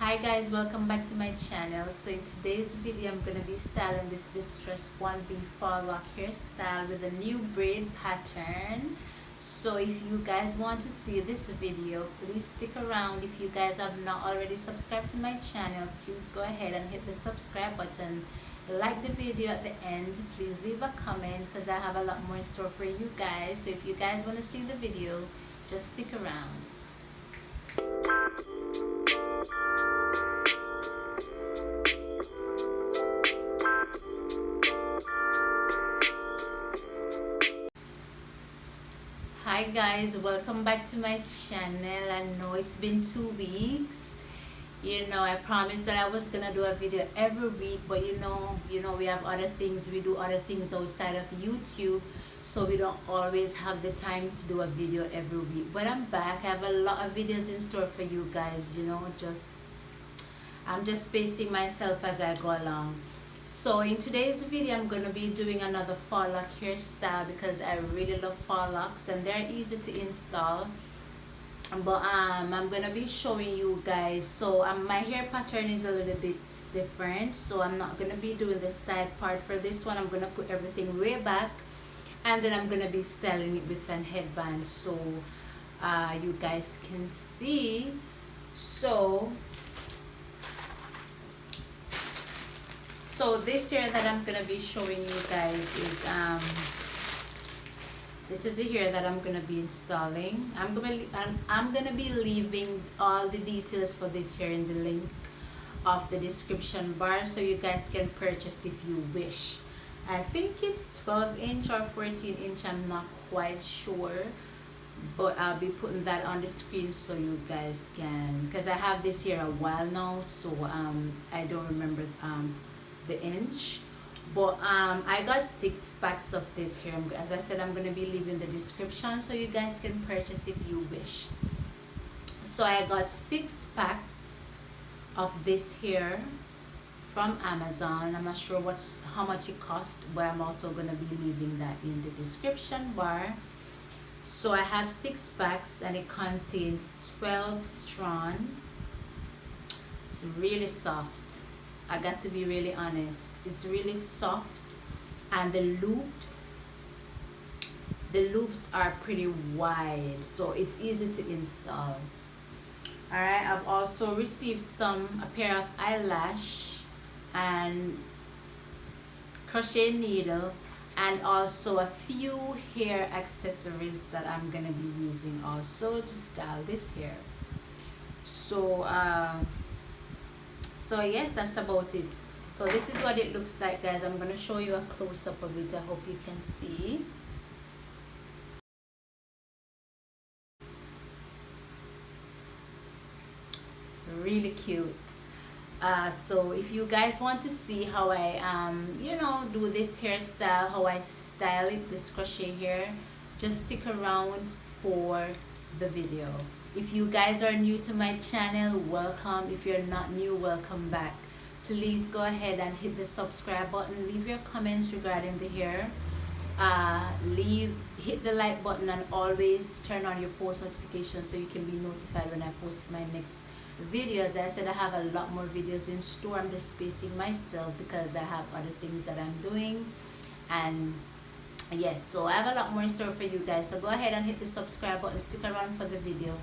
Hi guys, welcome back to my channel. So in today's video I'm going to be styling this distress 1B fall lock hairstyle with a new braid pattern. So if you guys want to see this video, please stick around. If you guys have not already subscribed to my channel, please go ahead and hit the subscribe button. Like the video at the end. Please leave a comment because I have a lot more in store for you guys. So if you guys want to see the video, just stick around. Hi guys, welcome back to my channel. I know it's been 2 weeks. I promised that I was gonna do a video every week, but we have other things, we do other things outside of YouTube, so we don't always have the time to do a video every week. But I'm back. I have a lot of videos in store for you guys. I'm just pacing myself as I go along. So in today's video I'm going to be doing another fall lock hairstyle because I really love fall locks and they're easy to install. But I'm going to be showing you guys. So my hair pattern is a little bit different, so I'm not going to be doing the side part for this one. I'm going to put everything way back and then I'm going to be styling it with an headband so you guys can see. So this hair that I'm gonna be showing you guys is this is the hair that I'm gonna be installing. I'm gonna be leaving all the details for this hair in the link of the description bar so you guys can purchase if you wish. I think it's 12-inch or 14-inch, I'm not quite sure, but I'll be putting that on the screen so you guys can, because I have this hair a while now, so I don't remember the inch, but I got 6 packs of this here. As I said, I'm going to be leaving the description so you guys can purchase if you wish. So I got 6 packs of this here from Amazon. I'm not sure how much it cost, but I'm also going to be leaving that in the description bar. So I have 6 packs and it contains 12 strands. It's really soft. I got to be really honest, it's really soft, and the loops are pretty wide, so it's easy to install. Alright, I've also received a pair of eyelash and crochet needle and also a few hair accessories that I'm gonna be using also to style this hair. So yes, that's about it. So this is what it looks like, guys. I'm going to show you a close-up of it. I hope you can see. Really cute. So if you guys want to see how I do this hairstyle, how I style it, this crochet hair, just stick around for the video. If you guys are new to my channel, welcome. If you're not new, welcome back. Please go ahead and hit the subscribe button. Leave your comments regarding the hair. Hit the like button and always turn on your post notifications so you can be notified when I post my next video. As I said, I have a lot more videos in store. I'm just spacing myself because I have other things that I'm doing. And yes, so I have a lot more in store for you guys. So go ahead and hit the subscribe button. Stick around for the video.